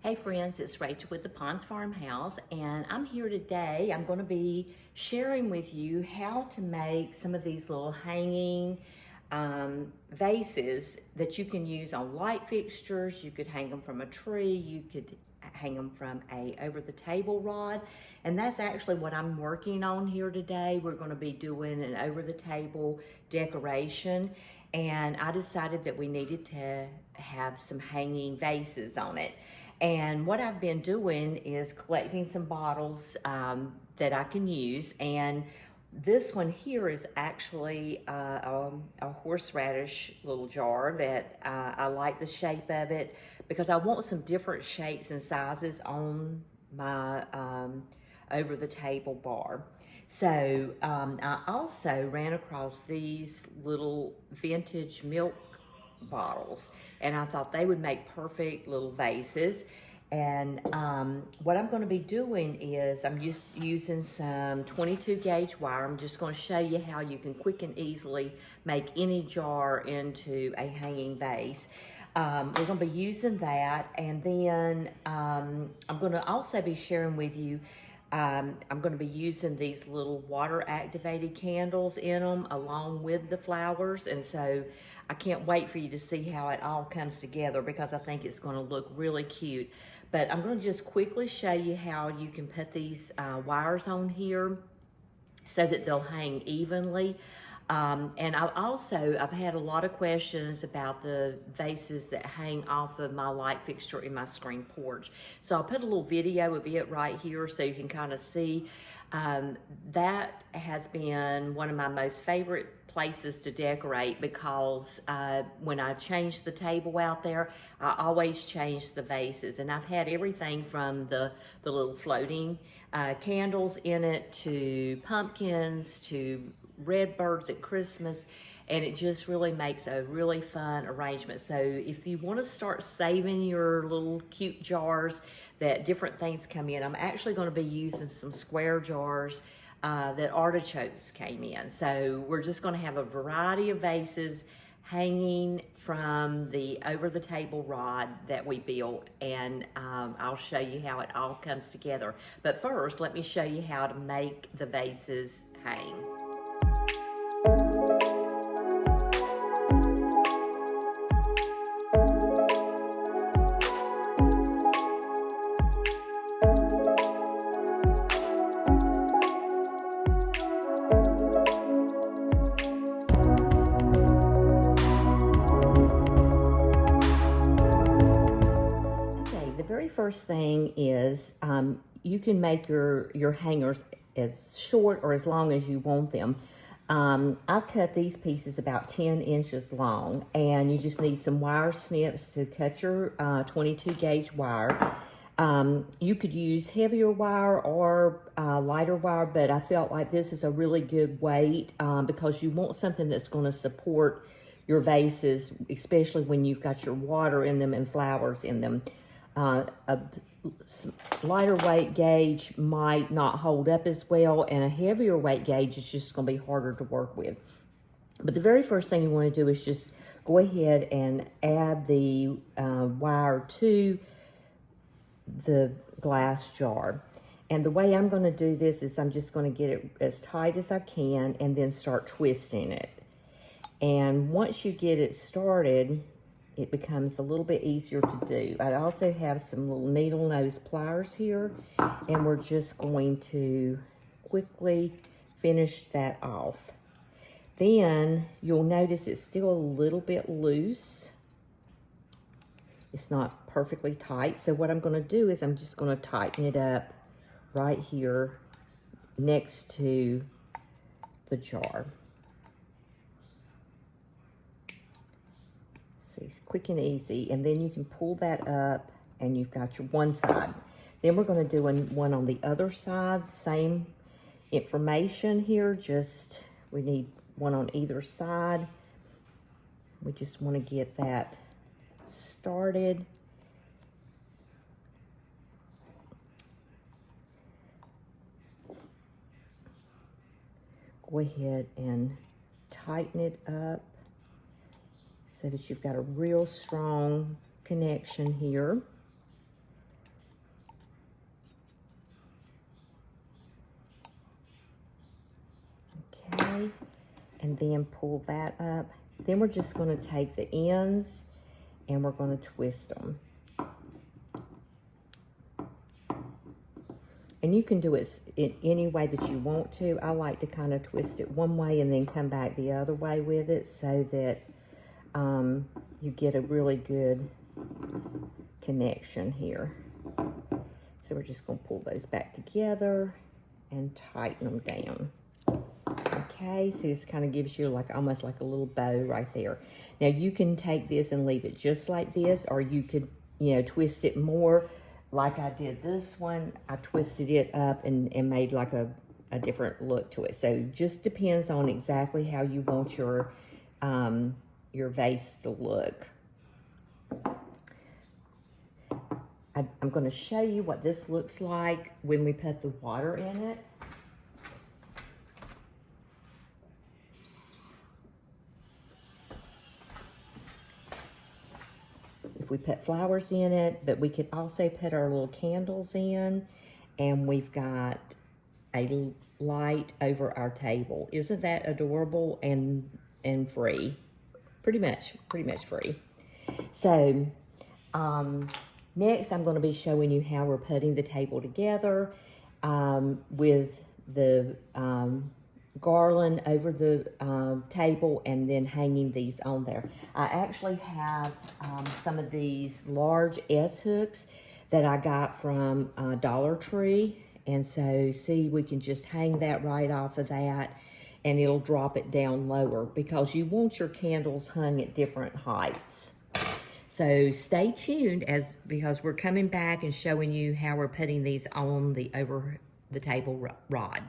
Hey friends, it's Rachel with the Ponds Farmhouse, and I'm here today. I'm going to be sharing with you how to make some of these little hanging vases that you can use on light fixtures. You could hang them from a tree, you could hang them from a over the table rod, and that's actually what I'm working on here today. We're going to be doing an over the table decoration, and I decided that we needed to have some hanging vases on it. And what I've been doing is collecting some bottles that I can use. And this one here is actually a horseradish little jar that I like the shape of it because I want some different shapes and sizes on my over the table bar. So I also ran across these little vintage milk bottles, and I thought they would make perfect little vases. And what I'm going to be doing is I'm just using some 22 gauge wire. I'm just going to show you how you can quick and easily make any jar into a hanging vase. We're going to be using that, and then I'm going to also be sharing with you I'm going to be using these little water activated candles in them along with the flowers, and so I can't wait for you to see how it all comes together because I think it's going to look really cute. But I'm going to just quickly show you how you can put these wires on here so that they'll hang evenly. And I've had a lot of questions about the vases that hang off of my light fixture in my screen porch. So I'll put a little video of it right here so you can kind of see. That has been one of my most favorite places to decorate because when I change the table out there, I always change the vases. And I've had everything from the little floating candles in it to pumpkins to red birds at Christmas, and it just really makes a really fun arrangement. So if you want to start saving your little cute jars that different things come in, I'm actually going to be using some square jars that artichokes came in. So we're just going to have a variety of vases hanging from the over the table rod that we built, and I'll show you how it all comes together. But first, let me show you how to make the vases hang. First thing is you can make your hangers as short or as long as you want them. I cut these pieces about 10 inches long, and you just need some wire snips to cut your 22 gauge wire. You could use heavier wire or lighter wire, but I felt like this is a really good weight because you want something that's going to support your vases, especially when you've got your water in them and flowers in them. A lighter weight gauge might not hold up as well, and a heavier weight gauge is just going to be harder to work with. But the very first thing you want to do is just go ahead and add the wire to the glass jar. And the way I'm going to do this is I'm just going to get it as tight as I can and then start twisting it. And once you get it started, it becomes a little bit easier to do. I also have some little needle nose pliers here, and we're just going to quickly finish that off. Then you'll notice it's still a little bit loose. It's not perfectly tight. So what I'm going to do is I'm just going to tighten it up right here next to the jar. It's quick and easy, and then you can pull that up and you've got your one side. Then we're going to do one on the other side. Same information here, just we need one on either side. We just want to get that started. Go ahead and tighten it up so that you've got a real strong connection here. way, and then pull that up. Then we're just going to take the ends and we're going to twist them. And you can do it in any way that you want to. I like to kind of twist it one way and then come back the other way with it so that you get a really good connection here. So we're just going to pull those back together and tighten them down. Okay, so this kind of gives you like almost like a little bow right there. Now you can take this and leave it just like this, or you could, you know, twist it more like I did this one. I twisted it up and made like a different look to it. So just depends on exactly how you want your vase to look. I'm going to show you what this looks like when we put the water in it. If we put flowers in it, but we could also put our little candles in, and we've got a light over our table. Isn't that adorable and free? Pretty much free. So next I'm going to be showing you how we're putting the table together with the garland over the table and then hanging these on there. I actually have some of these large S hooks that I got from Dollar Tree, and so see, we can just hang that right off of that and it'll drop it down lower because you want your candles hung at different heights. So stay tuned because we're coming back and showing you how we're putting these on the over the table rod.